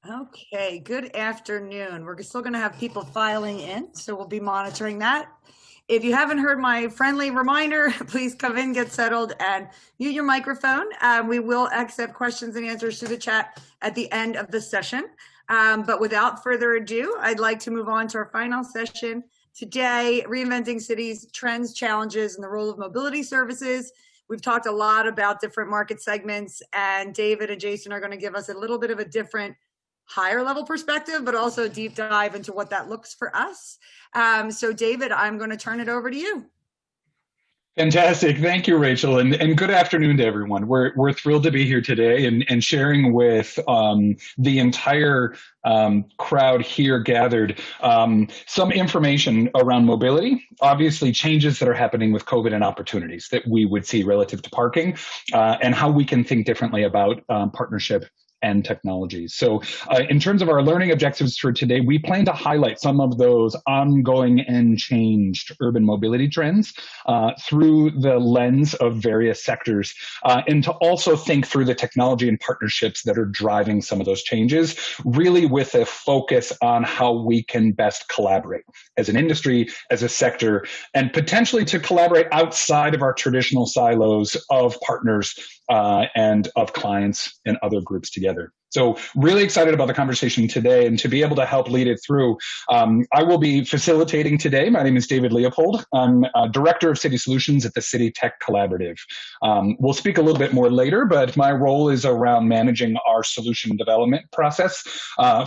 Okay, good afternoon. We're still going to have people filing in, so we'll be monitoring that. If you haven't heard my friendly reminder, please come in, get settled, and mute your microphone. We will accept questions and answers through the chat at the end of the session. But without further ado, I'd like to move on to our final session today, Reinventing Cities, Trends, Challenges, and the Role of Mobility Services. We've talked a lot about different market segments, and David and Jason are going to give us a little bit of a different higher level perspective, but also a deep dive into what that looks for us. So David, I'm going to turn it over to you. Fantastic. Thank you, Rachel. And good afternoon to everyone. We're thrilled to be here today and sharing with the entire crowd here gathered some information around mobility, obviously changes that are happening with COVID and opportunities that we would see relative to parking, and how we can think differently about partnership and technology. So in terms of our learning objectives for today, we plan to highlight some of those ongoing and changed urban mobility trends through the lens of various sectors, and to also think through the technology and partnerships that are driving some of those changes, really with a focus on how we can best collaborate as an industry, as a sector, and potentially to collaborate outside of our traditional silos of partners and of clients and other groups together. So really excited about the conversation today and to be able to help lead it through. I will be facilitating today. My name is David Leopold. I'm Director of City Solutions at the City Tech Collaborative. We'll speak a little bit more later, but my role is around managing our solution development process,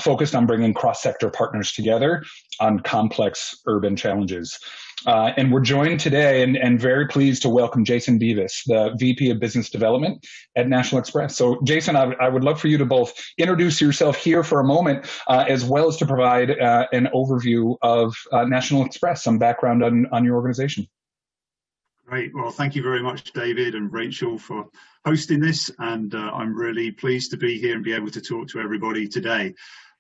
focused on bringing cross-sector partners together on complex urban challenges. And we're joined today and very pleased to welcome Jason Beavis, the VP of Business Development at National Express. So Jason, I would love for you to both introduce yourself here for a moment, as well as to provide an overview of National Express, some background on your organization. Great. Well, thank you very much, David and Rachel, for hosting this. And I'm really pleased to be here and be able to talk to everybody today.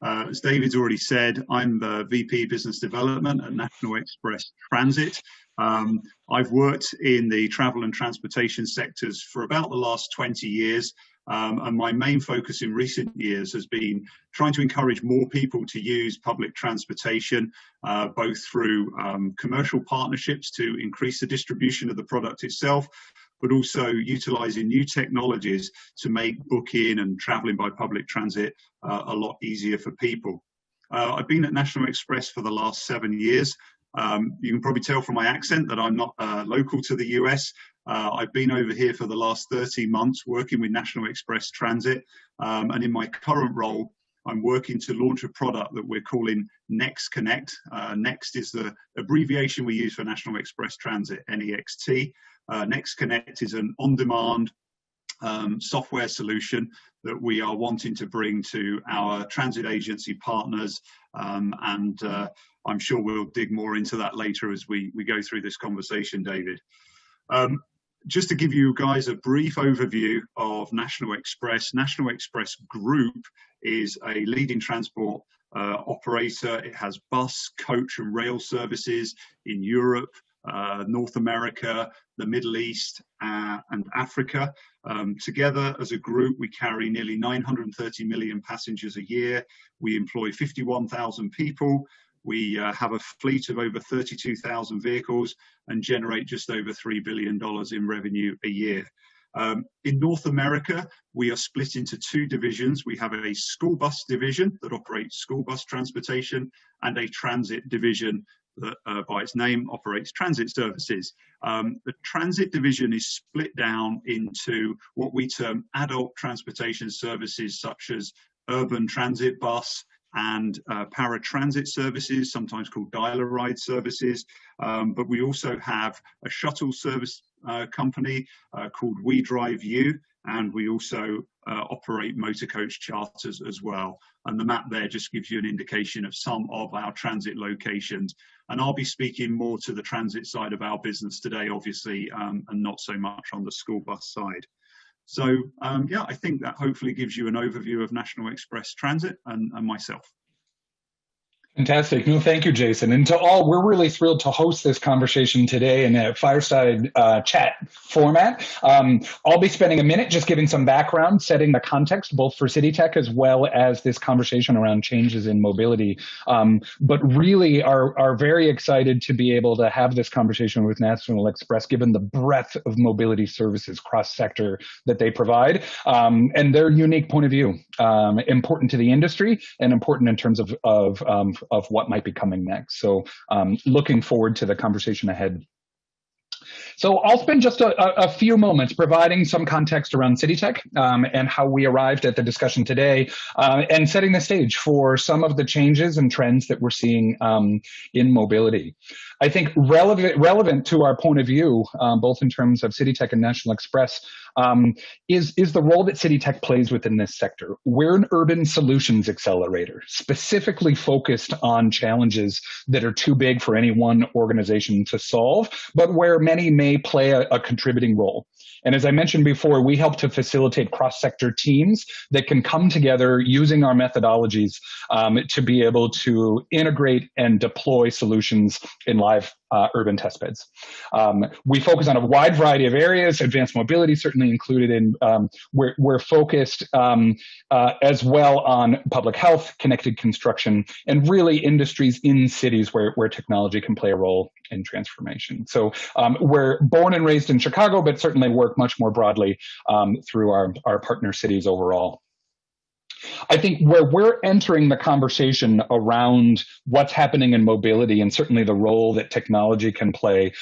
As David's already said, I'm the VP Business Development at National Express Transit. I've worked in the travel and transportation sectors for about the last 20 years. And my main focus in recent years has been trying to encourage more people to use public transportation, both through commercial partnerships to increase the distribution of the product itself, but also utilizing new technologies to make booking and traveling by public transit a lot easier for people. I've been at National Express for the last 7 years. You can probably tell from my accent that I'm not local to the US. I've been over here for the last 13 months working with National Express Transit. And in my current role, I'm working to launch a product that we're calling Next Connect. Next is the abbreviation we use for National Express Transit, NEXT. Next Connect is an on-demand software solution that we are wanting to bring to our transit agency partners, and I'm sure we'll dig more into that later as we go through this conversation, David. Just to give you guys a brief overview of National Express. National Express Group is a leading transport operator. It has bus, coach and rail services in Europe, North America, the Middle East and Africa. Together as a group, we carry nearly 930 million passengers a year. We employ 51,000 people. We have a fleet of over 32,000 vehicles and generate just over $3 billion in revenue a year. In North America, we are split into two divisions. We have a school bus division that operates school bus transportation and a transit division that, by its name, operates transit services. The transit division is split down into what we term adult transportation services, such as urban transit bus and paratransit services, sometimes called dial-a-ride services. But we also have a shuttle service company called We Drive You, and we also operate motor coach charters as well. And the map there just gives you an indication of some of our transit locations. And I'll be speaking more to the transit side of our business today, obviously, and not so much on the school bus side. So yeah, I think that hopefully gives you an overview of National Express Transit and myself. Fantastic. No, thank you, Jason. And to all, we're really thrilled to host this conversation today in a fireside chat format. I'll be spending a minute just giving some background, setting the context, both for City Tech as well as this conversation around changes in mobility. But really are very excited to be able to have this conversation with National Express, given the breadth of mobility services cross-sector that they provide, and their unique point of view, important to the industry and important in terms of what might be coming next. So looking forward to the conversation ahead. So I'll spend just a few moments providing some context around CityTech and how we arrived at the discussion today, and setting the stage for some of the changes and trends that we're seeing in mobility. I think relevant to our point of view, both in terms of CityTech and National Express, is the role that CityTech plays within this sector. We're an urban solutions accelerator, specifically focused on challenges that are too big for any one organization to solve, but where many may play a contributing role. And as I mentioned before, we help to facilitate cross-sector teams that can come together using our methodologies to be able to integrate and deploy solutions in live urban testbeds. We focus on a wide variety of areas, advanced mobility certainly included in, we're focused as well on public health, connected construction, and really industries in cities where technology can play a role in transformation. So we're born and raised in Chicago, but certainly work much more broadly through our partner cities overall. I think where we're entering the conversation around what's happening in mobility and certainly the role that technology can play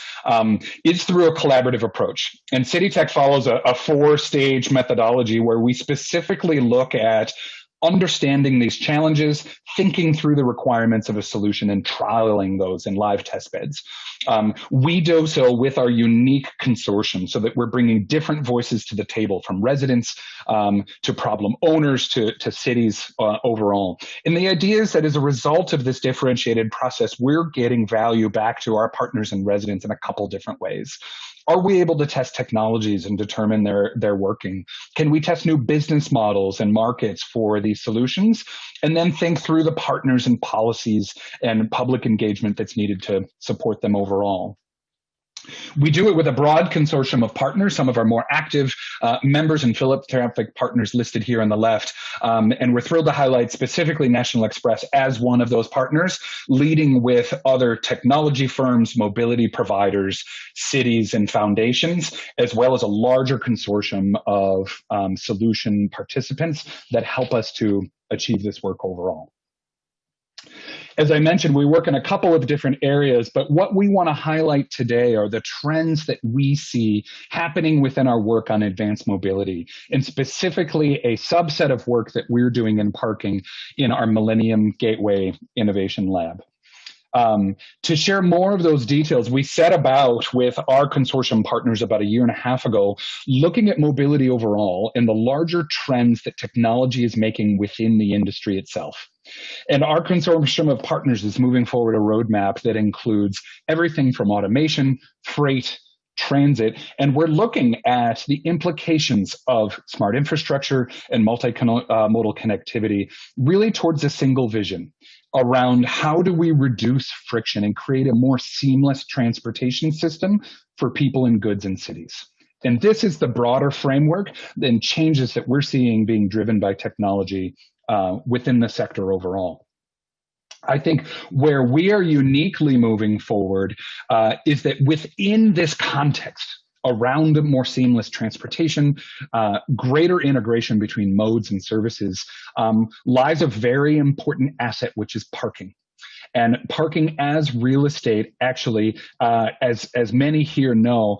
is through a collaborative approach. And CityTech follows a four-stage methodology where we specifically look at understanding these challenges, thinking through the requirements of a solution, and trialing those in live test beds. We do so with our unique consortium so that we're bringing different voices to the table, from residents to problem owners to cities overall. And the idea is that as a result of this differentiated process, we're getting value back to our partners and residents in a couple different ways. Are we able to test technologies and determine their working? Can we test new business models and markets for these solutions? And then think through the partners and policies and public engagement that's needed to support them overall. We do it with a broad consortium of partners, some of our more active members and philanthropic partners listed here on the left. And we're thrilled to highlight specifically National Express as one of those partners, leading with other technology firms, mobility providers, cities, and foundations, as well as a larger consortium of solution participants that help us to achieve this work overall. As I mentioned, we work in a couple of different areas, but what we want to highlight today are the trends that we see happening within our work on advanced mobility, and specifically a subset of work that we're doing in parking in our Millennium Gateway Innovation Lab. To share more of those details, we set about with our consortium partners about a year and a half ago, looking at mobility overall and the larger trends that technology is making within the industry itself. And our consortium of partners is moving forward a roadmap that includes everything from automation, freight, transit, and we're looking at the implications of smart infrastructure and multimodal connectivity really towards a single vision around how do we reduce friction and create a more seamless transportation system for people and goods in cities. And this is the broader framework and changes that we're seeing being driven by technology within the sector overall. I think where we are uniquely moving forward is that within this context around more seamless transportation, greater integration between modes and services, lies a very important asset, which is parking. And parking as real estate, actually, as many here know,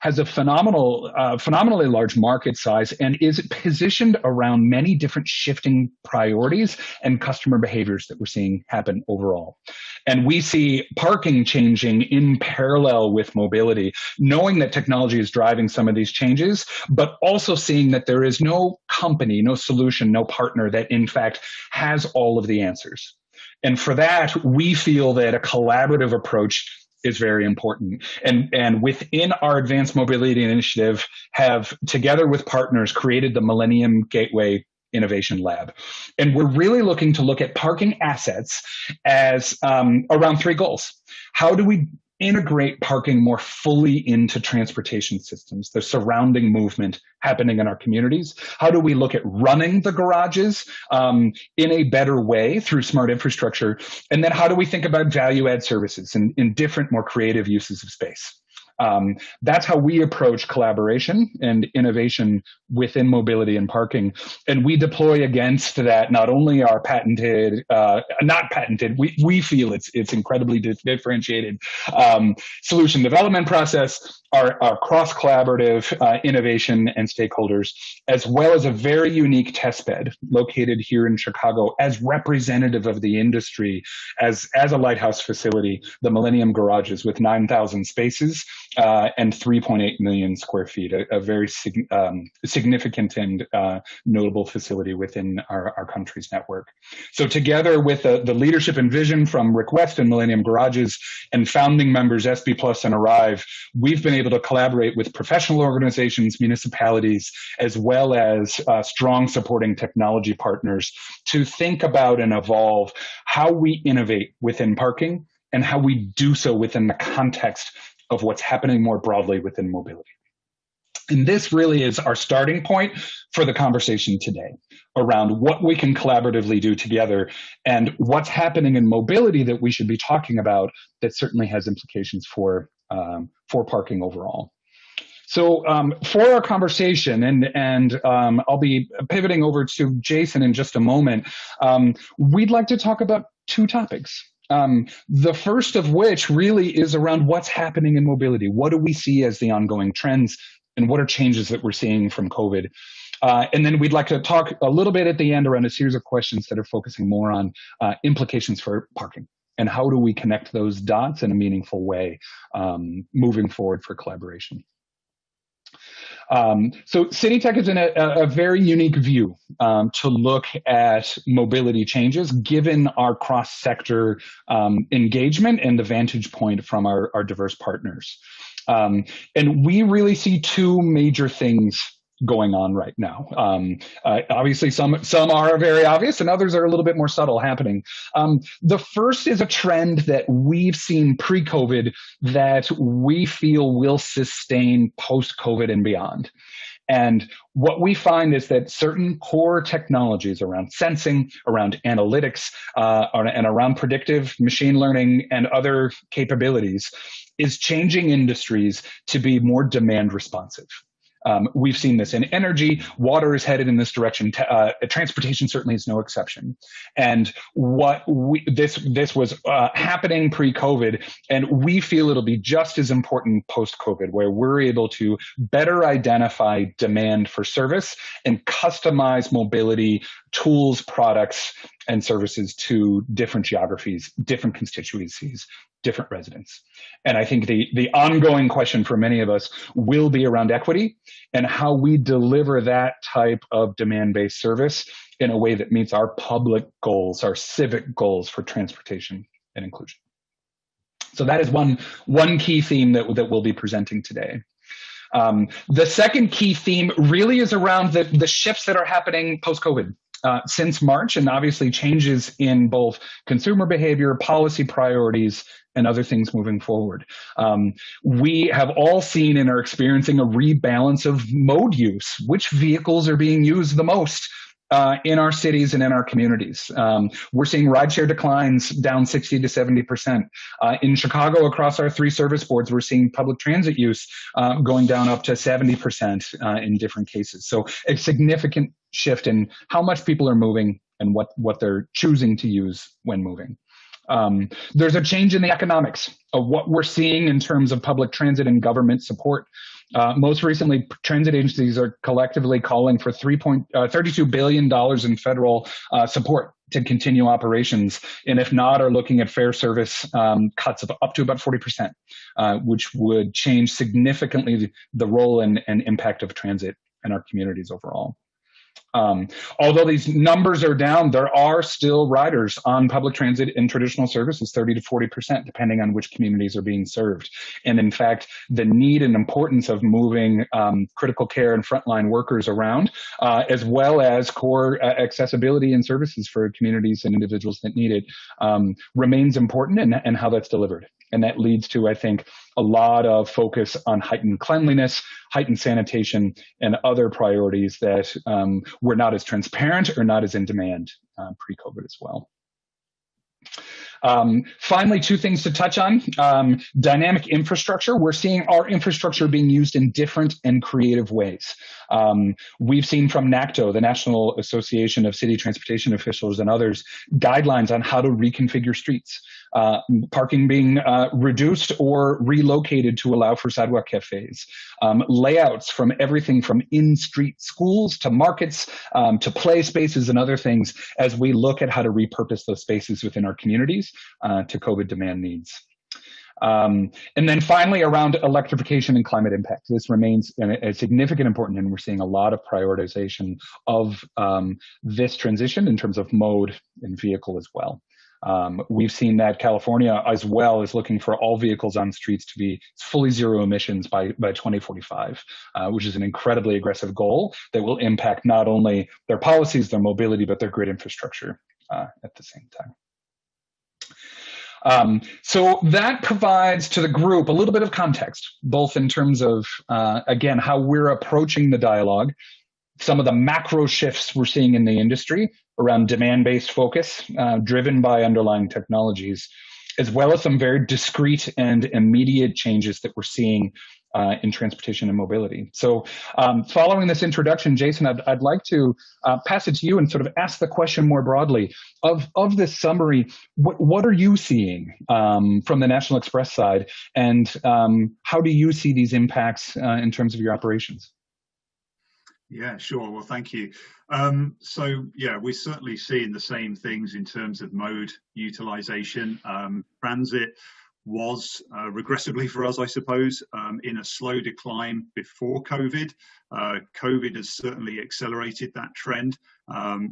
has a phenomenally large market size and is positioned around many different shifting priorities and customer behaviors that we're seeing happen overall. And we see parking changing in parallel with mobility, knowing that technology is driving some of these changes, but also seeing that there is no company, no solution, no partner that in fact has all of the answers. And for that, we feel that a collaborative approach is very important. And within our advanced mobility initiative, have, together with partners, created the Millennium Gateway Innovation Lab. And we're really looking to look at parking assets as around three goals. How do we integrate parking more fully into transportation systems, the surrounding movement happening in our communities? How do we look at running the garages in a better way through smart infrastructure? And then how do we think about value add services in different, more creative uses of space? That's how we approach collaboration and innovation within mobility and parking. And we deploy against that not only our patented, not patented, we feel it's incredibly differentiated solution development process, our cross-collaborative innovation and stakeholders, as well as a very unique test bed located here in Chicago as representative of the industry, as a lighthouse facility, the Millennium Garages with 9,000 spaces and 3.8 million square feet, a very significant and notable facility within our country's network. So together with the leadership and vision from Rick West and Millennium Garages and founding members SB Plus and Arrive, we've been able to collaborate with professional organizations, municipalities, as well as strong supporting technology partners to think about and evolve how we innovate within parking and how we do so within the context of what's happening more broadly within mobility. And this really is our starting point for the conversation today around what we can collaboratively do together and what's happening in mobility that we should be talking about that certainly has implications for parking overall. So for our conversation, and I'll be pivoting over to Jason in just a moment, we'd like to talk about two topics. The first of which really is around what's happening in mobility. What do we see as the ongoing trends, and what are changes that we're seeing from COVID? And then we'd like to talk a little bit at the end around a series of questions that are focusing more on implications for parking and how do we connect those dots in a meaningful way moving forward for collaboration. So CityTech is in a very unique view to look at mobility changes given our cross-sector engagement and the vantage point from our diverse partners. And we really see two major things going on right now. Obviously, some are very obvious and others are a little bit more subtle happening. The first is a trend that we've seen pre-COVID that we feel will sustain post-COVID and beyond. And what we find is that certain core technologies around sensing, around analytics, and around predictive machine learning and other capabilities is changing industries to be more demand responsive. We've seen this in energy. Water is headed in this direction. Transportation certainly is no exception. And this was happening pre-COVID, and we feel it'll be just as important post-COVID, where we're able to better identify demand for service and customize mobility tools, products, and services to different geographies, different constituencies, different residents. And I think the ongoing question for many of us will be around equity and how we deliver that type of demand-based service in a way that meets our public goals, our civic goals for transportation and inclusion. So that is one key theme that we'll be presenting today. The second key theme really is around the shifts that are happening post-COVID. Since March, and obviously changes in both consumer behavior, policy priorities, and other things moving forward. We have all seen and are experiencing a rebalance of mode use. Which vehicles are being used the most in our cities and in our communities? We're seeing rideshare declines down 60 to 70%. In Chicago, across our 3 service boards, we're seeing public transit use going down up to 70% in different cases. So a significant shift in how much people are moving and what they're choosing to use when moving. There's a change in the economics of what we're seeing in terms of public transit and government support. Most recently, transit agencies are collectively calling for $32 billion in federal support to continue operations, and if not, are looking at fare service cuts of up to about 40%, which would change significantly the role and impact of transit in our communities overall. Although these numbers are down, there are still riders on public transit and traditional services, 30 to 40%, depending on which communities are being served. And in fact, the need and importance of moving critical care and frontline workers around, as well as core accessibility and services for communities and individuals that need it, remains important, and how that's delivered. And that leads to, I think, a lot of focus on heightened cleanliness, heightened sanitation, and other priorities that were not as transparent or not as in demand pre-COVID as well. Finally, two things to touch on. Dynamic infrastructure. We're seeing our infrastructure being used in different and creative ways. We've seen from NACTO, the National Association of City Transportation Officials, and others, guidelines on how to reconfigure streets. Parking being reduced or relocated to allow for sidewalk cafes. Layouts from everything from in-street schools to markets to play spaces and other things, as we look at how to repurpose those spaces within our communities to COVID demand needs. And then finally, around electrification and climate impact. This remains a significant important, and we're seeing a lot of prioritization of this transition in terms of mode and vehicle as well. We've seen that California as well is looking for all vehicles on streets to be fully zero emissions by 2045, which is an incredibly aggressive goal that will impact not only their policies, their mobility, but their grid infrastructure at the same time. So that provides to the group a little bit of context, both in terms of, again, how we're approaching the dialogue, some of the macro shifts we're seeing in the industry around demand-based focus, driven by underlying technologies, as well as some very discrete and immediate changes that we're seeing in transportation and mobility. So following this introduction, Jason, I'd like to pass it to you and sort of ask the question more broadly of this summary. What are you seeing from the National Express side, and how do you see these impacts in terms of your operations? Yeah, sure. Well, thank you. So yeah, we're certainly seeing the same things in terms of mode utilization. Transit was regressively for us, I suppose, in a slow decline before COVID. COVID has certainly accelerated that trend.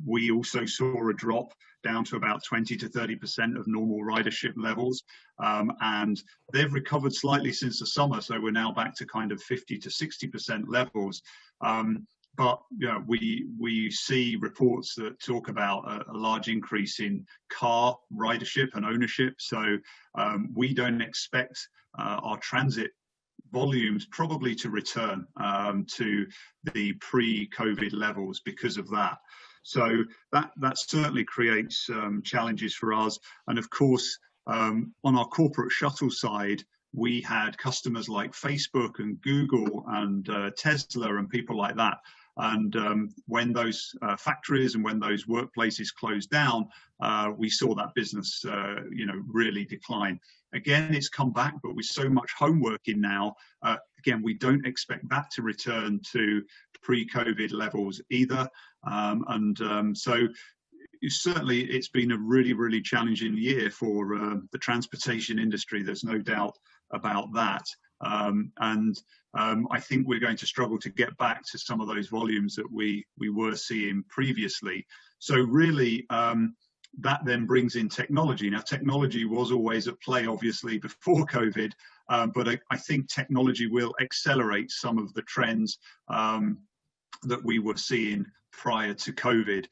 We also saw a drop down to about 20 to 30% of normal ridership levels. And they've recovered slightly since the summer. So we're now back to kind of 50 to 60% levels. But you know, we see reports that talk about a large increase in car ridership and ownership. So we don't expect our transit volumes probably to return to the pre-COVID levels because of that. So that certainly creates challenges for us. And of course, on our corporate shuttle side, we had customers like Facebook and Google and Tesla and people like that. And when those factories and when those workplaces closed down, we saw that business, really decline. Again, it's come back, but with so much home working now, again, we don't expect that to return to pre-COVID levels either. So certainly it's been a really, really challenging year for the transportation industry. There's no doubt about that. I think we're going to struggle to get back to some of those volumes that we were seeing previously. So really, that then brings in technology. Now, technology was always at play, obviously, before COVID, but I think technology will accelerate some of the trends that we were seeing prior to COVID.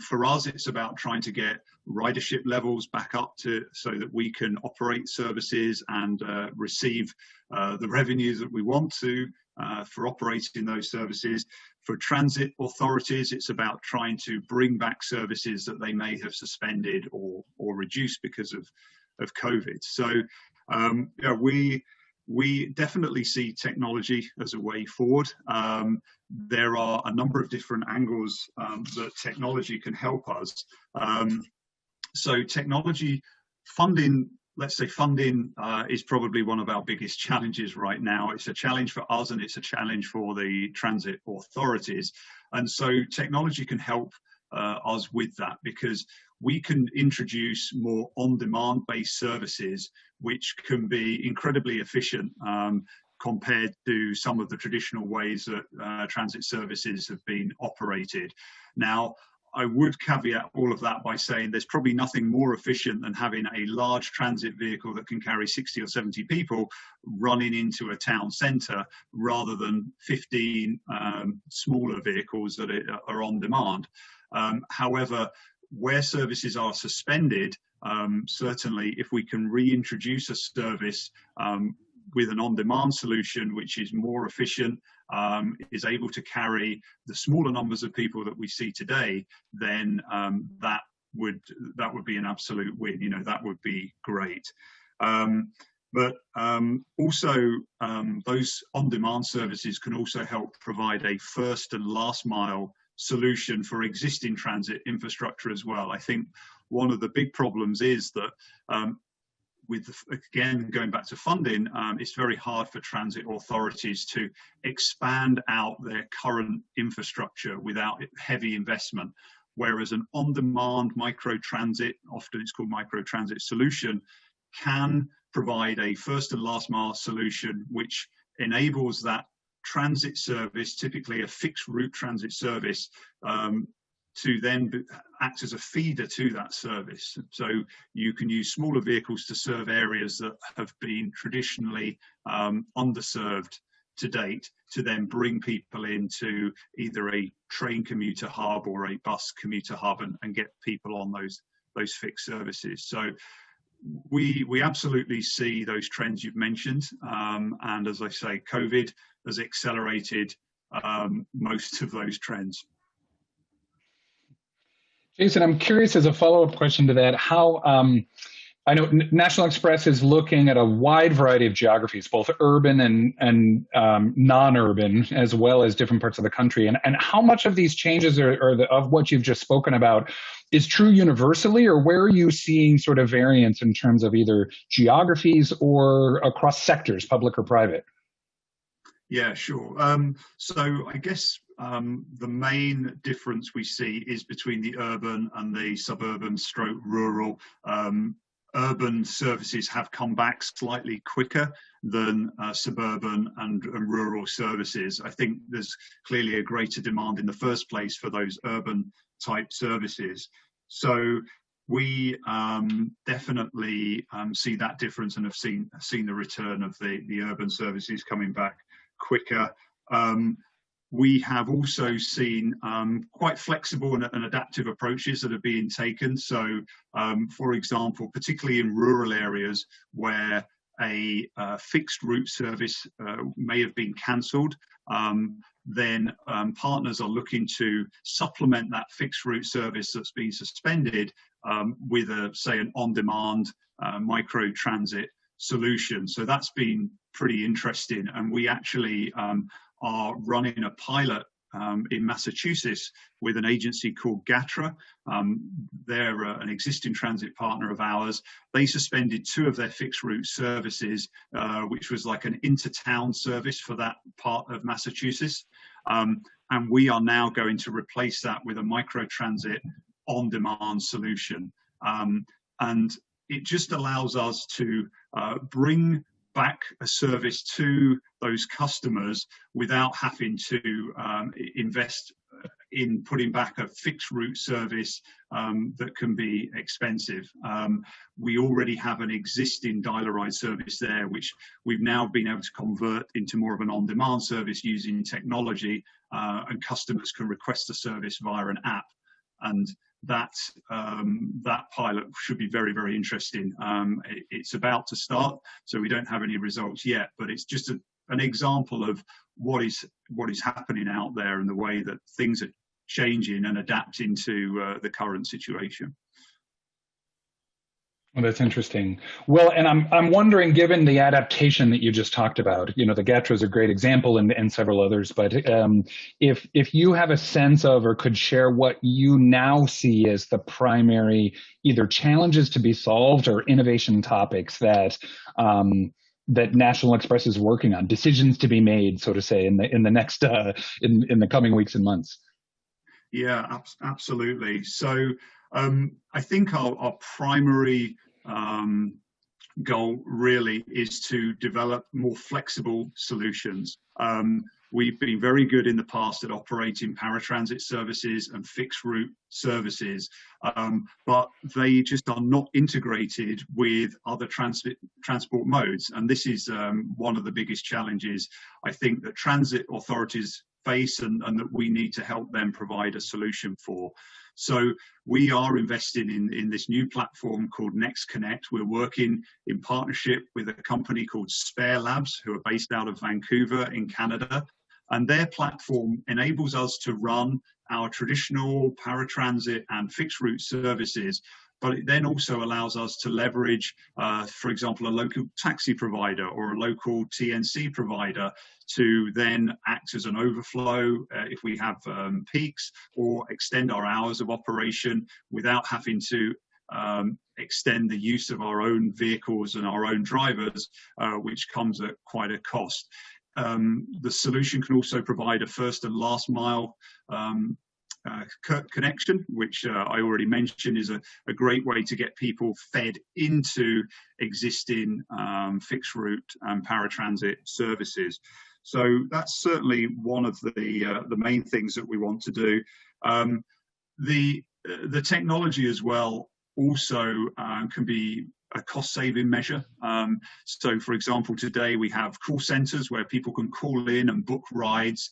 For us, it's about trying to get ridership levels back up to so that we can operate services and receive the revenues that we want to for operating those services. For transit authorities, it's about trying to bring back services that they may have suspended or reduced because of COVID. So we definitely see technology as a way forward. There are a number of different angles that technology can help us. So technology funding, let's say funding is probably one of our biggest challenges right now. It's a challenge for us and it's a challenge for the transit authorities. And so technology can help us with that, because we can introduce more on-demand based services which can be incredibly efficient. compared to some of the traditional ways that transit services have been operated. Now, I would caveat all of that by saying there's probably nothing more efficient than having a large transit vehicle that can carry 60 or 70 people running into a town centre rather than 15 smaller vehicles that are on demand. However, where services are suspended, certainly if we can reintroduce a service with an on-demand solution which is more efficient, is able to carry the smaller numbers of people that we see today, then that would be an absolute win. You know, that would be great. But also those on-demand services can also help provide a first and last mile solution for existing transit infrastructure as well. I think one of the big problems is that again, going back to funding, it's very hard for transit authorities to expand out their current infrastructure without heavy investment. Whereas an on-demand microtransit, often it's called microtransit solution, can provide a first and last mile solution which enables that transit service, typically a fixed route transit service, to then act as a feeder to that service. So you can use smaller vehicles to serve areas that have been traditionally underserved to date, to then bring people into either a train commuter hub or a bus commuter hub and get people on those fixed services. So we absolutely see those trends you've mentioned. And as I say, COVID has accelerated most of those trends. Jason, I'm curious as a follow-up question to that, how I know National Express is looking at a wide variety of geographies, both urban and non-urban, as well as different parts of the country. And how much of these changes of what you've just spoken about is true universally, or where are you seeing sort of variance in terms of either geographies or across sectors, public or private? Yeah, sure. So I guess the main difference we see is between the urban and the suburban stroke rural. Urban services have come back slightly quicker than suburban and rural services. I think there's clearly a greater demand in the first place for those urban type services. So we definitely see that difference and have seen the return of the urban services coming back quicker. We have also seen quite flexible and adaptive approaches that are being taken. So, for example, particularly in rural areas where a fixed route service may have been cancelled, then partners are looking to supplement that fixed route service that's been suspended with say, an on-demand micro transit solution. So that's been pretty interesting. And we actually are running a pilot in Massachusetts with an agency called GATRA. They're an existing transit partner of ours. They suspended 2 of their fixed route services, which was like an inter-town service for that part of Massachusetts. And we are now going to replace that with a microtransit on-demand solution. And it just allows us to bring back a service to those customers without having to invest in putting back a fixed route service that can be expensive. We already have an existing dial-a-ride service there, which we've now been able to convert into more of an on-demand service using technology, and customers can request a service via an app. And that pilot should be very, very interesting. It's about to start, so we don't have any results yet, but it's just an example of what is happening out there and the way that things are changing and adapting to the current situation. Well, that's interesting. Well, and I'm wondering, given the adaptation that you just talked about, you know, the GATRA is a great example and several others, but if you have a sense of or could share what you now see as the primary either challenges to be solved or innovation topics that that National Express is working on, decisions to be made, so to say, in the next in the coming weeks and months. Yeah, absolutely. So I think our primary goal really is to develop more flexible solutions. We've been very good in the past at operating paratransit services and fixed route services, but they just are not integrated with other transport modes. And this is one of the biggest challenges I think that transit authorities face, and that we need to help them provide a solution for. So we are investing in this new platform called Next Connect. We're working in partnership with a company called Spare Labs, who are based out of Vancouver in Canada. And their platform enables us to run our traditional paratransit and fixed route services, but it then also allows us to leverage, for example, a local taxi provider or a local TNC provider to then act as an overflow if we have peaks, or extend our hours of operation without having to extend the use of our own vehicles and our own drivers, which comes at quite a cost. The solution can also provide a first and last mile connection, which I already mentioned is a great way to get people fed into existing fixed route and paratransit services. So that's certainly one of the main things that we want to do. The technology as well also can be a cost-saving measure. So, for example, today we have call centres where people can call in and book rides.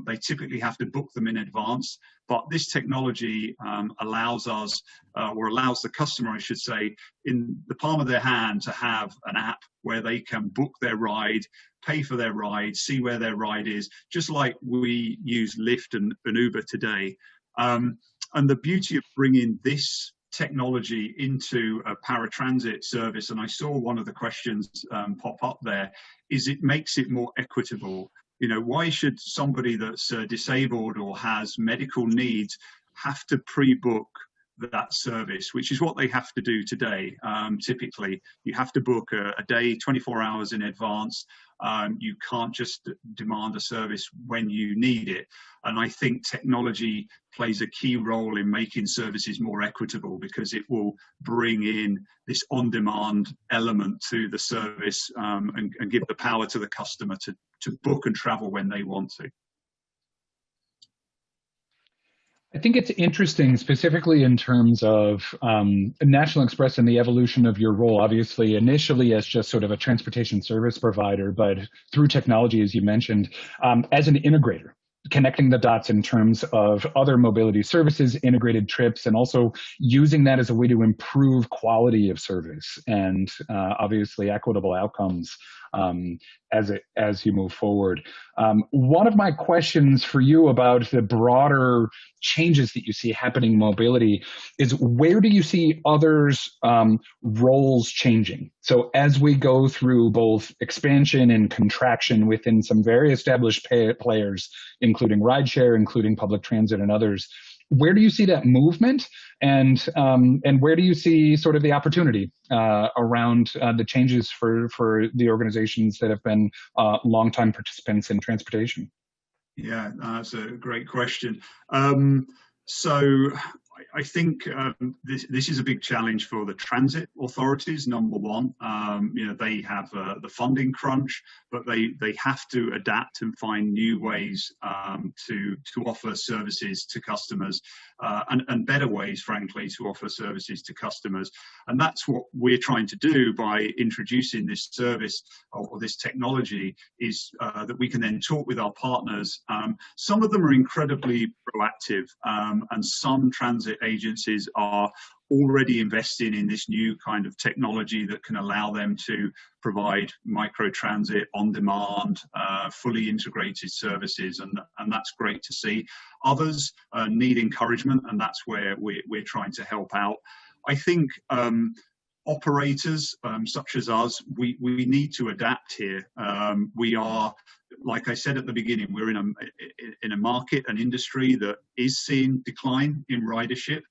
They typically have to book them in advance, but this technology allows us, or allows the customer, I should say, in the palm of their hand to have an app where they can book their ride, pay for their ride, see where their ride is, just like we use Lyft and Uber today. And the beauty of bringing this technology into a paratransit service, and I saw one of the questions pop up there, is it makes it more equitable. You know, why should somebody that's disabled or has medical needs have to pre-book that service, which is what they have to do today? Typically, you have to book a day, 24 hours in advance. You can't just demand a service when you need it. And I think technology plays a key role in making services more equitable, because it will bring in this on-demand element to the service, and give the power to the customer to book and travel when they want to. I think it's interesting, specifically in terms of National Express and the evolution of your role, obviously initially as just sort of a transportation service provider, but through technology, as you mentioned, as an integrator, connecting the dots in terms of other mobility services, integrated trips, and also using that as a way to improve quality of service and obviously equitable outcomes as you move forward. One of my questions for you about the broader changes that you see happening in mobility is, where do you see others' roles changing? So as we go through both expansion and contraction within some very established players, including rideshare, including public transit and others, where do you see that movement, and where do you see sort of the opportunity around the changes for the organizations that have been longtime participants in transportation? Yeah, that's a great question. So I think this is a big challenge for the transit authorities. Number one, you know, they have the funding crunch, but they have to adapt and find new ways to offer services to customers, and better ways, frankly, to offer services to customers. And that's what we're trying to do by introducing this service or this technology, is that we can then talk with our partners. Some of them are incredibly proactive, and some transit agencies are already investing in this new kind of technology that can allow them to provide microtransit on demand, fully integrated services, and that's great to see. Others need encouragement, and that's where we're trying to help out. I think operators such as us, we need to adapt here. We are, like I said at the beginning, we're in a market, an industry that is seeing decline in ridership.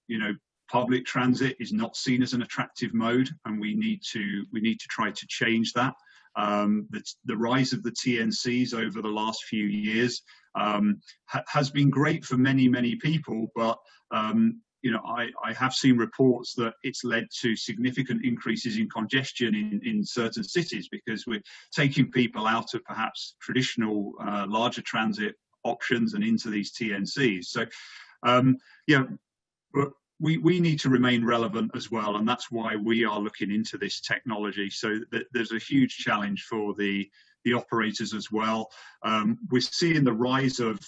You know, public transit is not seen as an attractive mode, and we need to try to change that. The rise of the TNCs over the last few years has been great for many people, but I have seen reports that it's led to significant increases in congestion in certain cities because we're taking people out of perhaps traditional larger transit options and into these TNCs. So, but we need to remain relevant as well, and that's why we are looking into this technology. So there's a huge challenge for the operators as well. We're seeing the rise of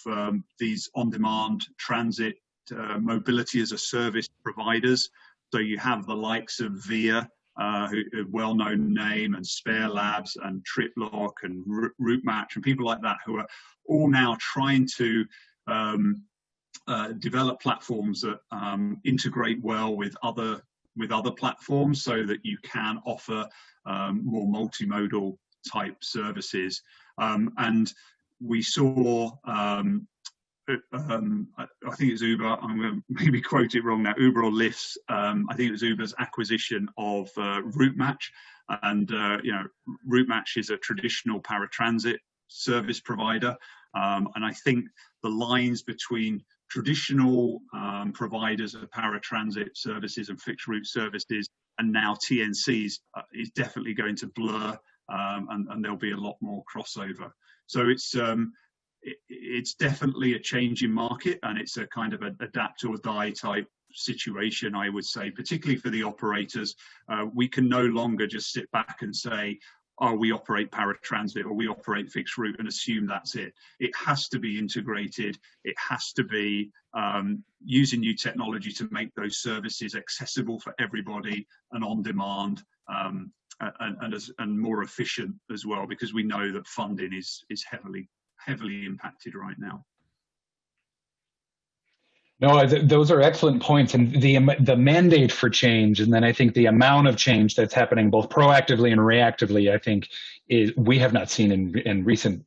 these on-demand transit mobility as a service providers. So you have the likes of VIA, who a well-known name, and Spare Labs and TripLock and Route Match and people like that, who are all now trying to develop platforms that integrate well with other platforms, so that you can offer more multimodal type services. And we saw, I think it's Uber, I'm going to maybe quote it wrong now, Uber or Lyft's, I think it was Uber's acquisition of Route Match. And, Route Match is a traditional paratransit service provider. And I think the lines between traditional providers of paratransit services and fixed route services and now TNCs is definitely going to blur, and there'll be a lot more crossover. So it's definitely a changing market, and it's a kind of an adapt or die type situation, I would say, particularly for the operators. We can no longer just sit back and say, oh, we operate paratransit or we operate fixed route and assume that's it. It has to be integrated. It has to be using new technology to make those services accessible for everybody and on demand, and more efficient as well, because we know that funding is heavily impacted right now. No, those are excellent points, and the mandate for change, and then I think the amount of change that's happening both proactively and reactively, I think, we have not seen in recent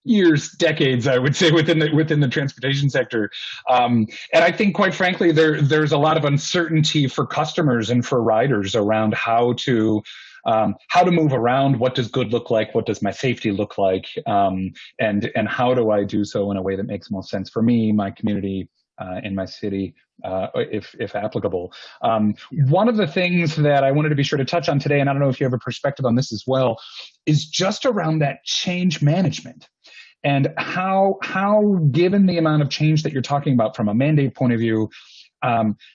years, decades, I would say, within the transportation sector. And I think, quite frankly, there's a lot of uncertainty for customers and for riders around how to move around. What does good look like? What does my safety look like? And how do I do so in a way that makes most sense for me, my community, in my city, if applicable. One of the things that I wanted to be sure to touch on today, and I don't know if you have a perspective on this as well, is just around that change management. And how, given the amount of change that you're talking about from a mandate point of view,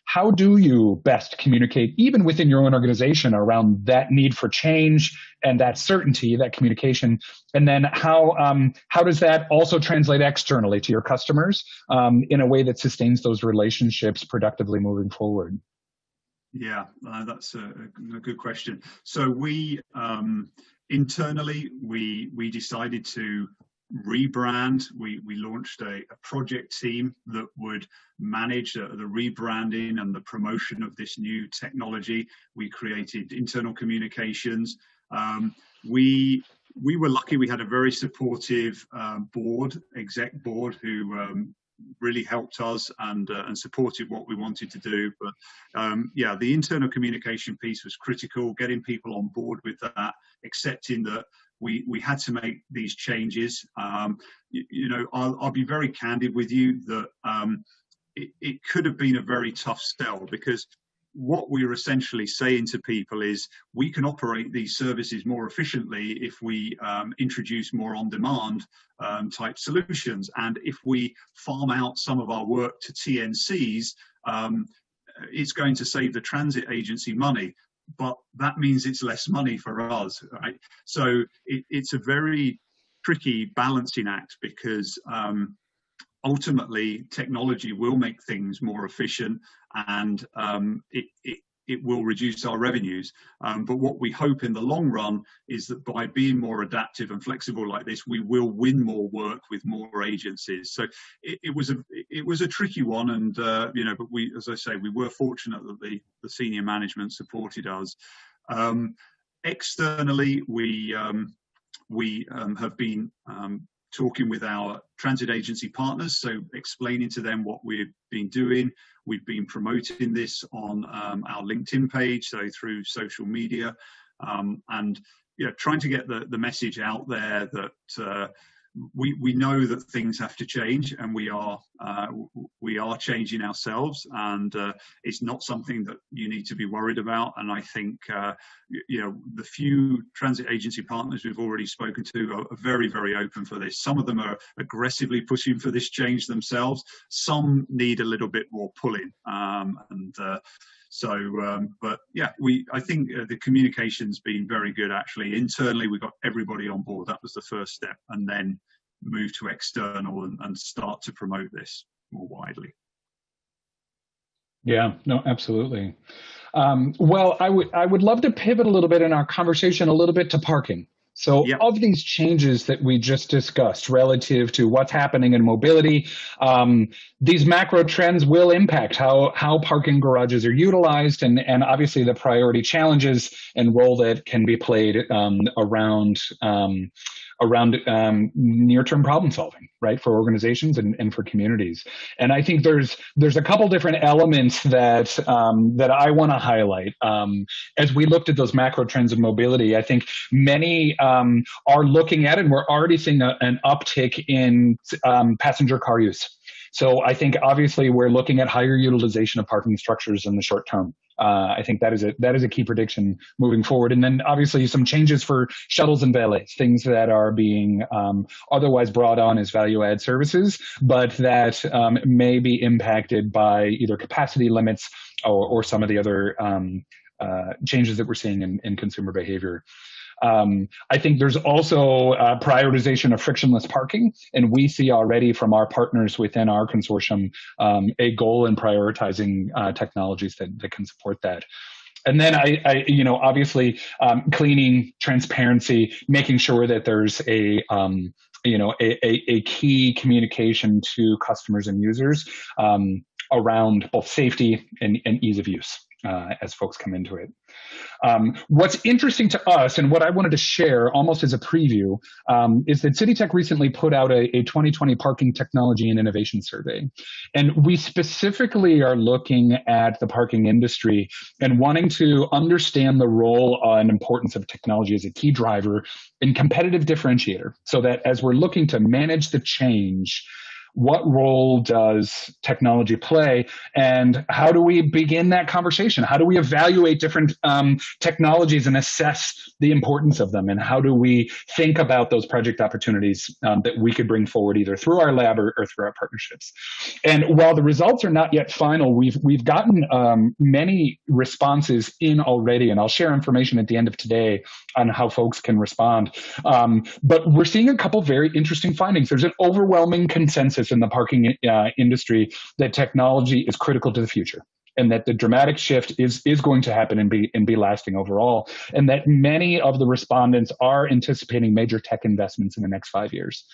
how do you best communicate, even within your own organization, around that need for change and that certainty, that communication? And then how does that also translate externally to your customers in a way that sustains those relationships productively moving forward? Yeah, that's a good question. So we internally, we decided to rebrand. We launched a project team that would manage the rebranding and the promotion of this new technology. We created internal communications. We were lucky. We had a very supportive exec board, who really helped us and supported what we wanted to do. But yeah, the internal communication piece was critical, getting people on board with that, accepting that we had to make these changes. I'll be very candid with you that it could have been a very tough sell, because what we're essentially saying to people is we can operate these services more efficiently if we introduce more on-demand type solutions. And if we farm out some of our work to TNCs, it's going to save the transit agency money. But that means it's less money for us, right? So it's a very tricky balancing act, because ultimately technology will make things more efficient, and it will reduce our revenues. But what we hope in the long run is that by being more adaptive and flexible like this, we will win more work with more agencies. So it was a tricky one, and but we, as I say, we were fortunate that the senior management supported us. Externally, we have been talking with our transit agency partners, so explaining to them what we've been doing. We've been promoting this on our LinkedIn page, so through social media, and trying to get the message out there that we know that things have to change, and we are changing ourselves, and it's not something that you need to be worried about. And I think the few transit agency partners we've already spoken to are very, very open for this. Some of them are aggressively pushing for this change themselves. Some need a little bit more pulling, but yeah, I think the communication's been very good. Actually, internally, we got everybody on board. That was the first step, and then move to external and start to promote this more widely. Yeah, no, absolutely. Well, I would love to pivot a little bit in our conversation a little bit to parking. So Yep. Of these changes that we just discussed relative to what's happening in mobility, these macro trends will impact how parking garages are utilized, and obviously the priority challenges and role that can be played around near-term problem solving, right, for organizations and for communities. And I think there's a couple different elements that I want to highlight as we looked at those macro trends of mobility. I think many are looking at it, and we're already seeing an uptick in passenger car use. So I think obviously we're looking at higher utilization of parking structures in the short term. I think that is a key prediction moving forward. And then obviously some changes for shuttles and valets, things that are being otherwise brought on as value add services, but that may be impacted by either capacity limits or some of the other changes that we're seeing in consumer behavior. I think there's also prioritization of frictionless parking, and we see already from our partners within our consortium a goal in prioritizing technologies that can support that. And then obviously cleaning, transparency, making sure that there's a key communication to customers and users around both safety and ease of use as folks come into it. What's interesting to us, and what I wanted to share almost as a preview, is that CityTech recently put out a 2020 Parking Technology and Innovation Survey. And we specifically are looking at the parking industry and wanting to understand the role and importance of technology as a key driver and competitive differentiator, so that as we're looking to manage the change, what role does technology play, and how do we begin that conversation? How do we evaluate different technologies and assess the importance of them? And how do we think about those project opportunities that we could bring forward either through our lab or through our partnerships? And while the results are not yet final, we've gotten many responses in already, and I'll share information at the end of today on how folks can respond. But we're seeing a couple very interesting findings. There's an overwhelming consensus in the parking industry that technology is critical to the future, and that the dramatic shift is going to happen and be lasting overall, and that many of the respondents are anticipating major tech investments in the next 5 years.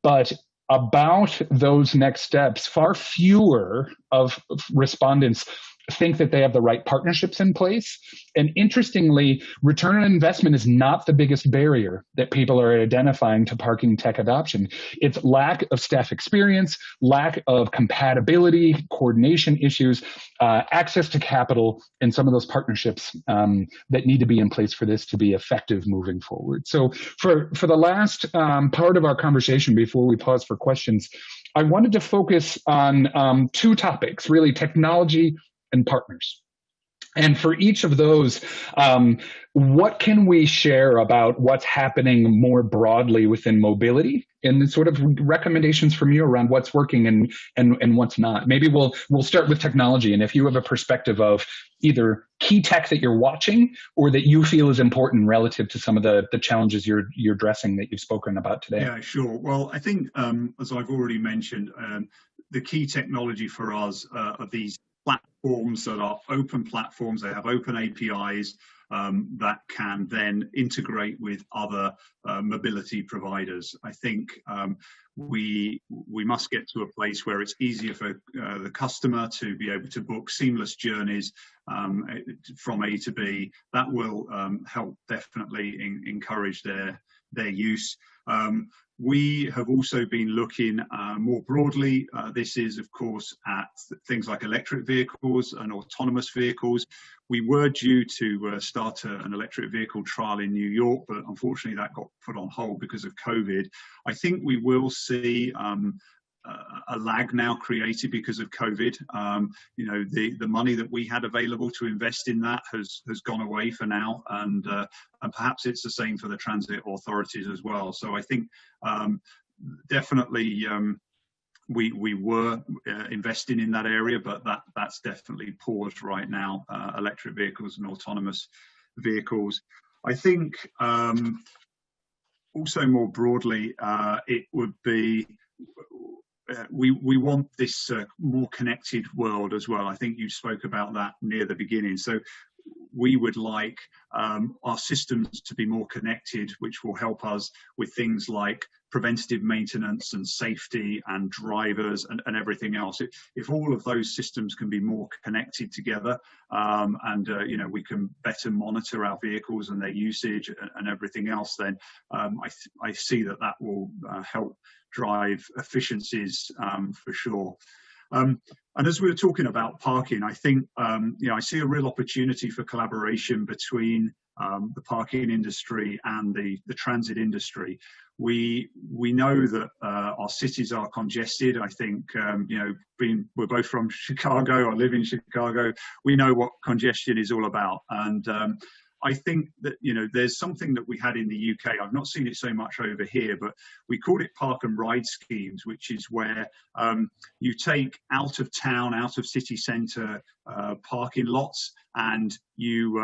But about those next steps, far fewer of respondents think that they have the right partnerships in place. And interestingly, return on investment is not the biggest barrier that people are identifying to parking tech adoption. It's lack of staff experience, lack of compatibility, coordination issues, access to capital, and some of those partnerships that need to be in place for this to be effective moving forward. So for the last part of our conversation before we pause for questions, I wanted to focus on two topics, really: technology and partners. And for each of those, what can we share about what's happening more broadly within mobility, and the sort of recommendations from you around what's working and what's not? Maybe we'll start with technology, and if you have a perspective of either key tech that you're watching or that you feel is important relative to some of the challenges you're addressing that you've spoken about today. Yeah, sure. Well, I think, as I've already mentioned, the key technology for us are these platforms that are open platforms. They have open APIs that can then integrate with other mobility providers. I think we must get to a place where it's easier for the customer to be able to book seamless journeys from A to B. That will help definitely encourage their their use. We have also been looking more broadly. This is, of course, at things like electric vehicles and autonomous vehicles. We were due to start an electric vehicle trial in New York, but unfortunately that got put on hold because of COVID. I think we will see a lag now created because of COVID. You know, the money that we had available to invest in that has gone away for now, and perhaps it's the same for the transit authorities as well. So I think definitely we were investing in that area, but that's definitely paused right now. Electric vehicles and autonomous vehicles. I think also more broadly, it would be. We want this more connected world as well. I think you spoke about that near the beginning. So we would like our systems to be more connected, which will help us with things like preventative maintenance and safety and drivers and everything else. If all of those systems can be more connected together, and you know, we can better monitor our vehicles and their usage and everything else, then I see that will help drive efficiencies for sure. And as we were talking about parking, I think you know, I see a real opportunity for collaboration between the parking industry and the transit industry. We know that our cities are congested. I think you know, we're both from Chicago or live in Chicago, we know what congestion is all about. And I think that, you know, there's something that we had in the UK. I've not seen it so much over here, but we called it park and ride schemes, which is where you take out of town, out of city centre parking lots, and you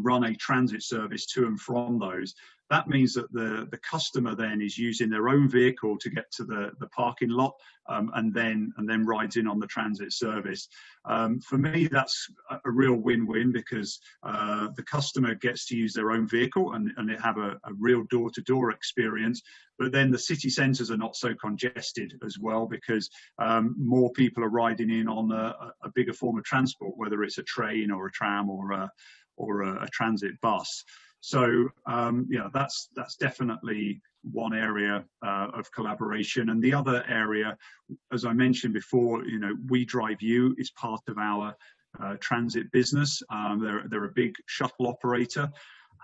run a transit service to and from those. That means that the customer then is using their own vehicle to get to the parking lot, and then rides in on the transit service. For me, that's a real win-win, because the customer gets to use their own vehicle and they have a real door-to-door experience. But then the city centres are not so congested as well, because more people are riding in on a bigger form of transport, whether it's a train or a tram or a transit bus. So yeah, that's definitely one area of collaboration. And the other area, as I mentioned before, you know, We Drive You is part of our transit business. They're a big shuttle operator,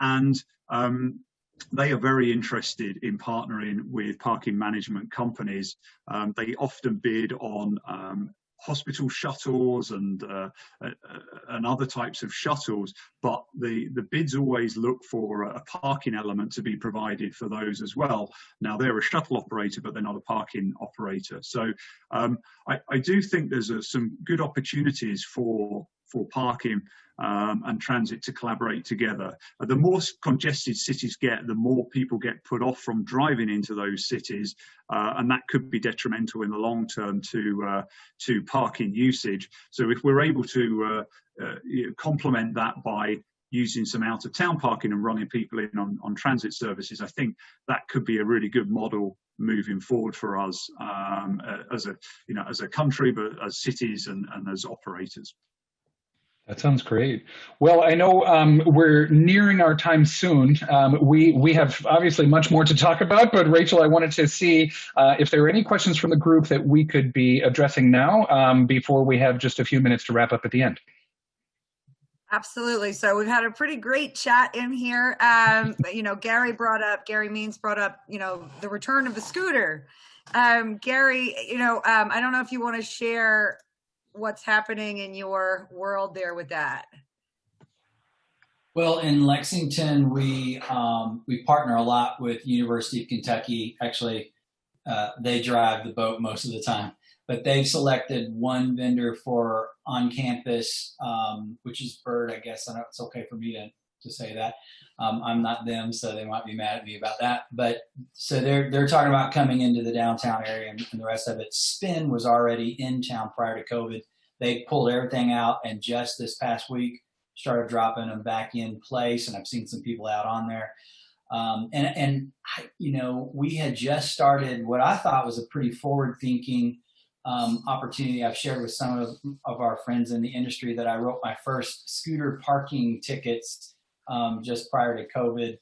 and they are very interested in partnering with parking management companies. They often bid on hospital shuttles and other types of shuttles, but the bids always look for a parking element to be provided for those as well. Now, they're a shuttle operator, but they're not a parking operator. So I do think there's some good opportunities for parking and transit to collaborate together. The more congested cities get, the more people get put off from driving into those cities, and that could be detrimental in the long term to parking usage. So if we're able to complement that by using some out-of-town parking and running people in on transit services, I think that could be a really good model moving forward for us as a country, but as cities and as operators. That sounds great. Well, I know we're nearing our time soon. We have obviously much more to talk about, but Rachel, I wanted to see if there are any questions from the group that we could be addressing now before we have just a few minutes to wrap up at the end. Absolutely. So we've had a pretty great chat in here. You know, Gary Means brought up, you know, the return of the scooter. Gary, you know, I don't know if you want to share what's happening in your world there with that. Well, in Lexington, we partner a lot with University of Kentucky. Actually, they drive the boat most of the time, but they've selected one vendor for on-campus, which is Bird. I guess I know it's okay for me to say that. I'm not them, so they might be mad at me about that. But so they're talking about coming into the downtown area and the rest of it. Spin was already in town prior to COVID. They pulled everything out, and just this past week started dropping them back in place. And I've seen some people out on there. And you know, we had just started what I thought was a pretty forward-thinking opportunity. I've shared with some of our friends in the industry that I wrote my first scooter parking tickets just prior to COVID.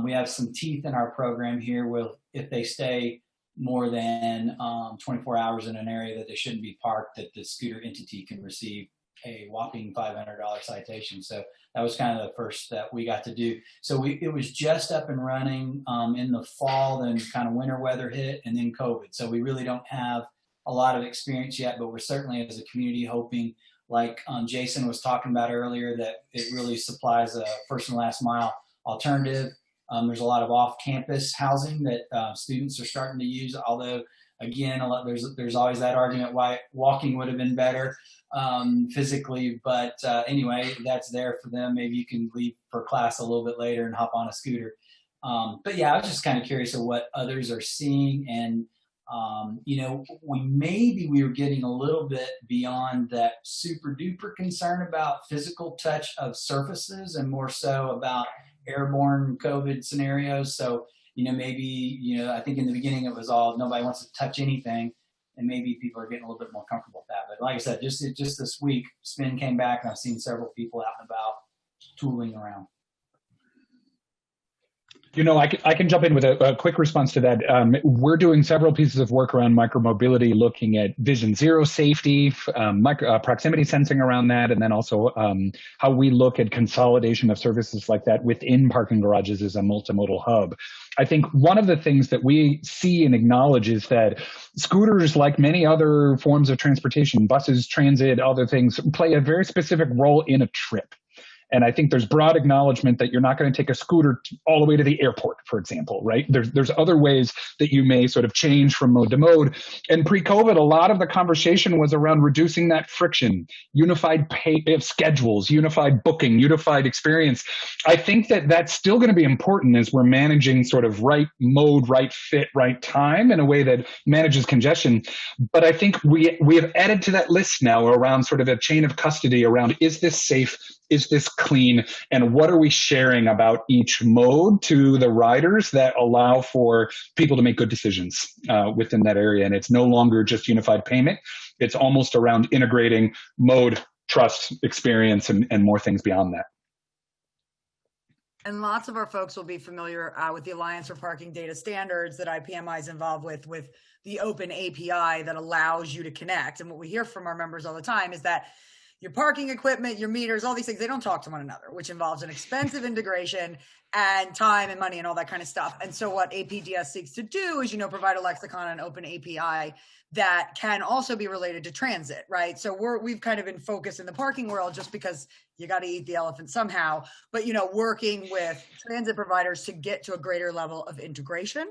We have some teeth in our program here with if they stay more than 24 hours in an area that they shouldn't be parked, that the scooter entity can receive a whopping $500 citation. So that was kind of the first that we got to do. So it was just up and running in the fall, then kind of winter weather hit, and then COVID. So we really don't have a lot of experience yet, but we're certainly as a community hoping, like Jason was talking about earlier, that it really supplies a first and last mile alternative. There's a lot of off-campus housing that students are starting to use, although again, there's always that argument why walking would have been better physically, but anyway, that's there for them. Maybe you can leave for class a little bit later and hop on a scooter. But yeah, I was just kind of curious of what others are seeing, and you know, we were getting a little bit beyond that super duper concern about physical touch of surfaces and more so about airborne COVID scenarios. So, you know, maybe, you know, I think in the beginning it was all nobody wants to touch anything, and maybe people are getting a little bit more comfortable with that. But like I said, just this week, Spin came back and I've seen several people out and about tooling around. You know, I can jump in with a quick response to that. We're doing several pieces of work around micromobility, looking at vision zero safety, proximity sensing around that, and then also how we look at consolidation of services like that within parking garages as a multimodal hub. I think one of the things that we see and acknowledge is that scooters, like many other forms of transportation, buses, transit, other things, play a very specific role in a trip. And I think there's broad acknowledgement that you're not going to take a scooter all the way to the airport, for example, right? There's other ways that you may sort of change from mode to mode. And pre-COVID, a lot of the conversation was around reducing that friction, unified schedules, unified booking, unified experience. I think that that's still going to be important as we're managing sort of right mode, right fit, right time in a way that manages congestion. But I think we have added to that list now around sort of a chain of custody around, is this safe? Is this clean? And what are we sharing about each mode to the riders that allow for people to make good decisions within that area? And it's no longer just unified payment. It's almost around integrating mode, trust, experience, and more things beyond that. And lots of our folks will be familiar with the Alliance for Parking Data Standards that IPMI is involved with the open API that allows you to connect. And what we hear from our members all the time is that your parking equipment, your meters, all these things, they don't talk to one another, which involves an expensive integration and time and money and all that kind of stuff. And so what APDS seeks to do is, you know, provide a lexicon and open API that can also be related to transit, right? So we've kind of been focused in the parking world just because you got to eat the elephant somehow, but, you know, working with transit providers to get to a greater level of integration.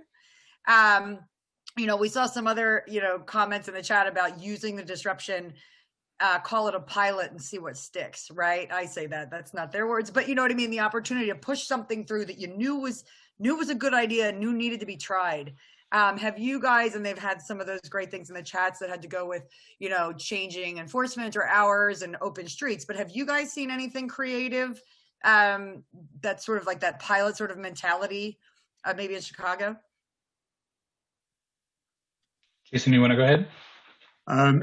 You know, we saw some other, you know, comments in the chat about using the disruption, call it a pilot and see what sticks, right? I say that's not their words, but you know what I mean? The opportunity to push something through that you knew was a good idea, knew needed to be tried. Have you guys, and they've had some of those great things in the chats that had to go with, you know, changing enforcement or hours and open streets, but have you guys seen anything creative that's sort of like that pilot sort of mentality, maybe in Chicago? Jason, you want to go ahead?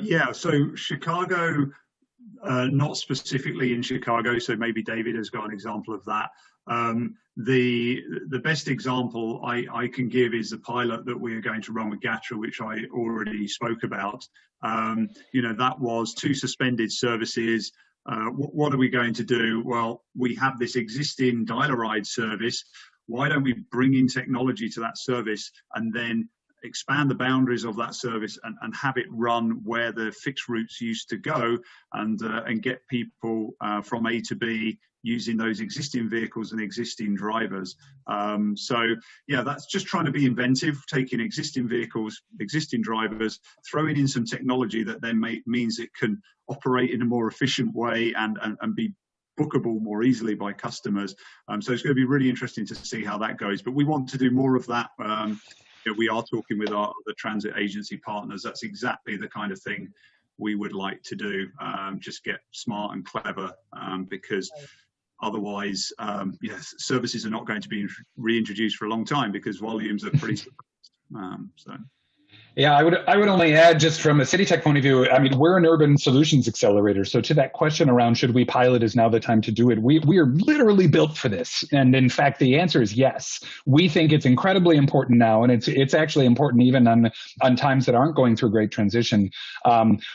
Yeah, so Chicago, not specifically in Chicago, so maybe David has got an example of that. The best example I can give is the pilot that we are going to run with GATRA, which I already spoke about. You know, that was 2 suspended services. What are we going to do? Well, we have this existing dial-a-ride service. Why don't we bring in technology to that service and then expand the boundaries of that service and have it run where the fixed routes used to go, and get people from A to B using those existing vehicles and existing drivers. So yeah, that's just trying to be inventive, taking existing vehicles, existing drivers, throwing in some technology that then means it can operate in a more efficient way and be bookable more easily by customers. So it's going to be really interesting to see how that goes, but we want to do more of that. We are talking with our other transit agency partners. That's exactly the kind of thing we would like to do. Just get smart and clever, because otherwise, services are not going to be reintroduced for a long time because volumes are pretty. So. Yeah, I would only add just from a city tech point of view, I mean, we're an urban solutions accelerator. So to that question around should we pilot, is now the time to do it? We are literally built for this. And in fact, the answer is yes. We think it's incredibly important now, and it's actually important even on times that aren't going through great transition.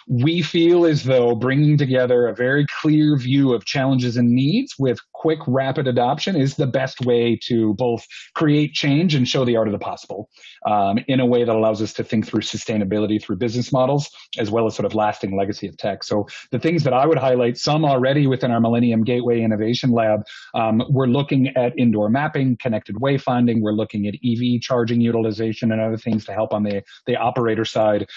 We feel as though bringing together a very clear view of challenges and needs with quick, rapid adoption is the best way to both create change and show the art of the possible, in a way that allows us to think through sustainability through business models, as well as sort of lasting legacy of tech. So the things that I would highlight, some already within our Millennium Gateway Innovation Lab, we're looking at indoor mapping, connected wayfinding. We're looking at EV charging utilization and other things to help on the operator side.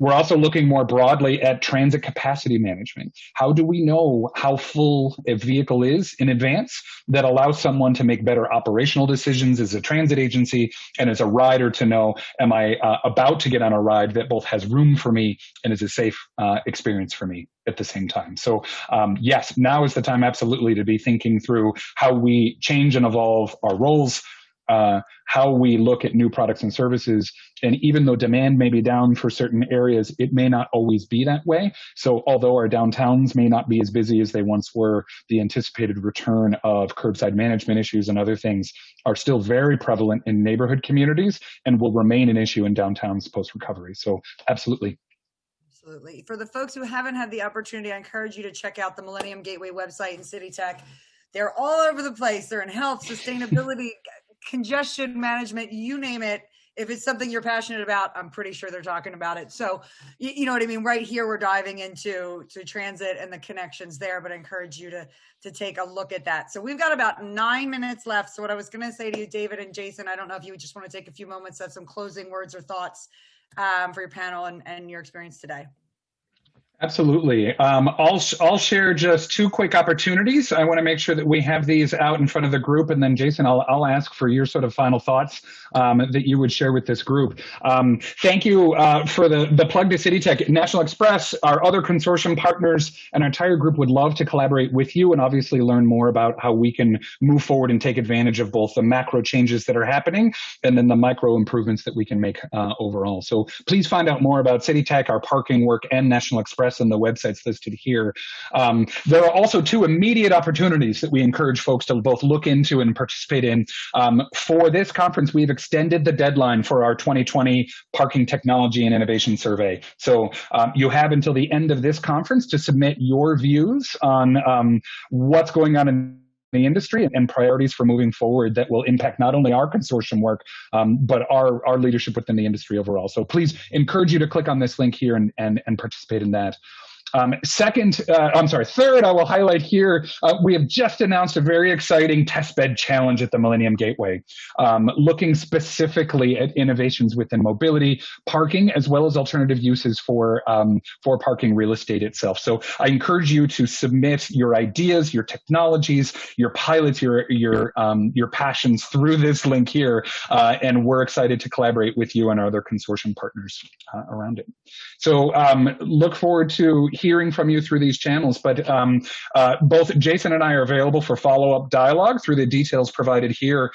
We're also looking more broadly at transit capacity management. How do we know how full a vehicle is in advance that allows someone to make better operational decisions as a transit agency and as a rider to know, am I about to get on a ride that both has room for me and is a safe experience for me at the same time? So yes, now is the time absolutely to be thinking through how we change and evolve our roles, how we look at new products and services. And even though demand may be down for certain areas, it may not always be that way. So although our downtowns may not be as busy as they once were, the anticipated return of curbside management issues and other things are still very prevalent in neighborhood communities and will remain an issue in downtowns post-recovery. So absolutely. Absolutely. For the folks who haven't had the opportunity, I encourage you to check out the Millennium Gateway website and City Tech. They're all over the place. They're in health, sustainability, congestion management, you name it. If it's something you're passionate about, I'm pretty sure they're talking about it. So, you know what I mean? Right here, we're diving into transit and the connections there, but I encourage you to take a look at that. So we've got about 9 minutes left. So what I was going to say to you, David and Jason, I don't know if you would just want to take a few moments, have some closing words or thoughts for your panel and your experience today. Absolutely. I'll share just two quick opportunities. I want to make sure that we have these out in front of the group, and then Jason, I'll ask for your sort of final thoughts that you would share with this group. Thank you for the plug to City Tech. National Express, our other consortium partners, and our entire group would love to collaborate with you and obviously learn more about how we can move forward and take advantage of both the macro changes that are happening and then the micro improvements that we can make overall. So please find out more about City Tech, our parking work, and National Express and the websites listed here. There are also two immediate opportunities that we encourage folks to both look into and participate in. For this conference, we've extended the deadline for our 2020 Parking Technology and Innovation Survey. So you have until the end of this conference to submit your views on what's going on in the industry and priorities for moving forward that will impact not only our consortium work, but our leadership within the industry overall. So please encourage you to click on this link here and participate in that. Third, I will highlight here, we have just announced a very exciting testbed challenge at the Millennium Gateway, looking specifically at innovations within mobility, parking, as well as alternative uses for parking real estate itself. So I encourage you to submit your ideas, your technologies, your pilots, your passions through this link here, and we're excited to collaborate with you and our other consortium partners around it. So look forward to hearing from you through these channels, but both Jason and I are available for follow-up dialogue through the details provided here.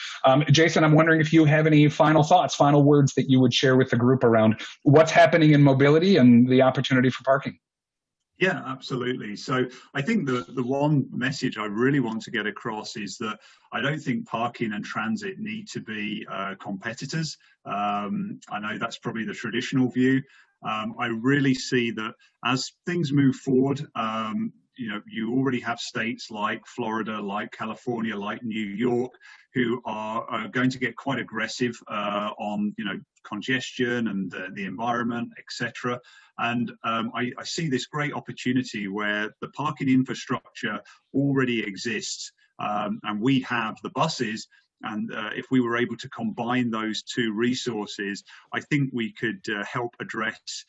Jason, I'm wondering if you have any final thoughts, final words that you would share with the group around what's happening in mobility and the opportunity for parking. Yeah, absolutely. So I think the one message I really want to get across is that I don't think parking and transit need to be competitors. I know that's probably the traditional view. I really see that as things move forward, you already have states like Florida, like California, like New York, who are going to get quite aggressive on, congestion and the environment, etc. And I see this great opportunity where the parking infrastructure already exists, and we have the buses. And if we were able to combine those two resources, I think we could help address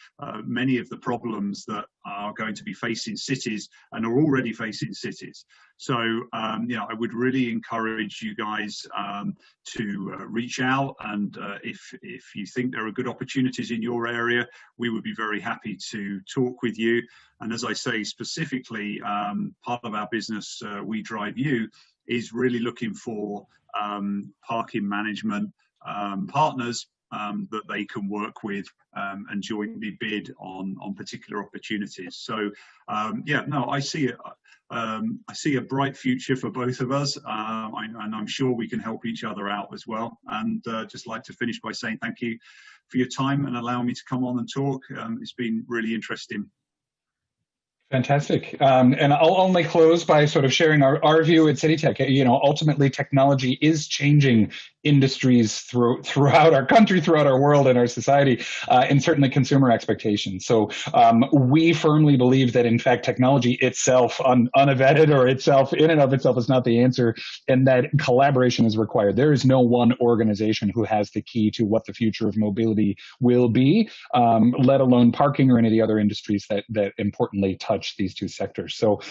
many of the problems that are going to be facing cities and are already facing cities. So, I would really encourage you guys to reach out, and if you think there are good opportunities in your area, we would be very happy to talk with you. And as I say, specifically, part of our business, We Drive You, is really looking for parking management partners that they can work with and jointly bid on particular opportunities. So yeah, no, I see a bright future for both of us, and I'm sure we can help each other out as well. And just like to finish by saying thank you for your time and allowing me to come on and talk. It's been really interesting. Fantastic. And I'll only close by sort of sharing our view at CityTech. You know, ultimately technology is changing industries throughout our country, throughout our world and our society, and certainly consumer expectations. So we firmly believe that in fact technology itself, unvetted or itself in and of itself, is not the answer, and that collaboration is required. There is no one organization who has the key to what the future of mobility will be, let alone parking or any of the other industries that importantly touch these two sectors. So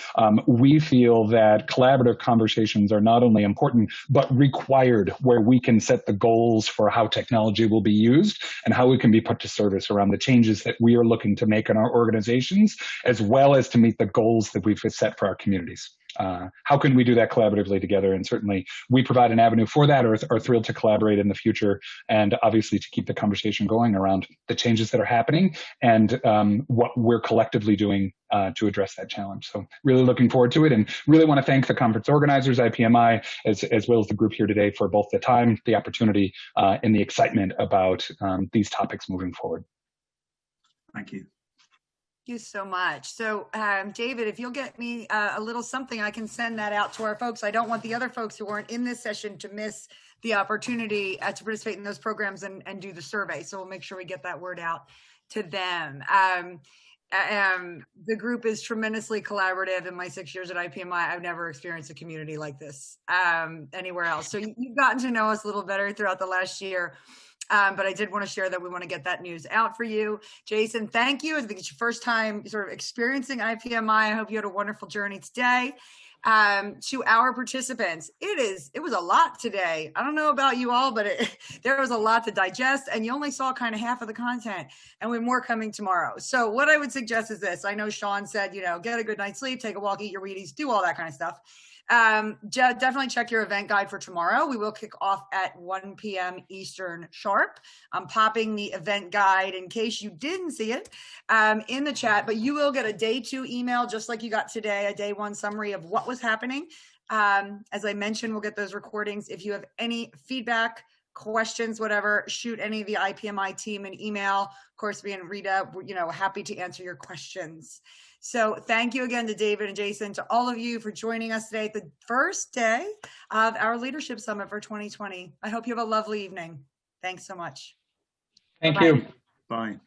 we feel that collaborative conversations are not only important, but required, where we can set the goals for how technology will be used and how it can be put to service around the changes that we are looking to make in our organizations, as well as to meet the goals that we've set for our communities. How can we do that collaboratively together? And certainly we provide an avenue for that, or are thrilled to collaborate in the future, and obviously to keep the conversation going around the changes that are happening and what we're collectively doing to address that challenge. So really looking forward to it, and really want to thank the conference organizers, IPMI, as well as the group here today for both the time, the opportunity, and the excitement about these topics moving forward. Thank you. Thank you so much. So, David, if you'll get me a little something, I can send that out to our folks. I don't want the other folks who weren't in this session to miss the opportunity to participate in those programs and do the survey. So we'll make sure we get that word out to them. The group is tremendously collaborative. In my 6 years at IPMI, I've never experienced a community like this anywhere else. So you've gotten to know us a little better throughout the last year. But I did want to share that we want to get that news out for you. Jason, thank you. I think it's your first time sort of experiencing IPMI. I hope you had a wonderful journey today. To our participants, it was a lot today. I don't know about you all, but there was a lot to digest, and you only saw kind of half of the content, and we have more coming tomorrow. So what I would suggest is this. I know Sean said, get a good night's sleep, take a walk, eat your Wheaties, do all that kind of stuff. Definitely check your event guide for tomorrow. We will kick off at 1 p.m. Eastern sharp. I'm popping the event guide in case you didn't see it in the chat, but you will get a day 2 email just like you got today, a day 1 summary of what was happening. As I mentioned, we'll get those recordings. If you have any feedback, questions, whatever, shoot any of the IPMI team an email. Of course, me and Rita, happy to answer your questions. So thank you again to David and Jason, to all of you for joining us today, the first day of our Leadership Summit for 2020. I hope you have a lovely evening. Thanks so much. Thank Bye-bye. you. Bye.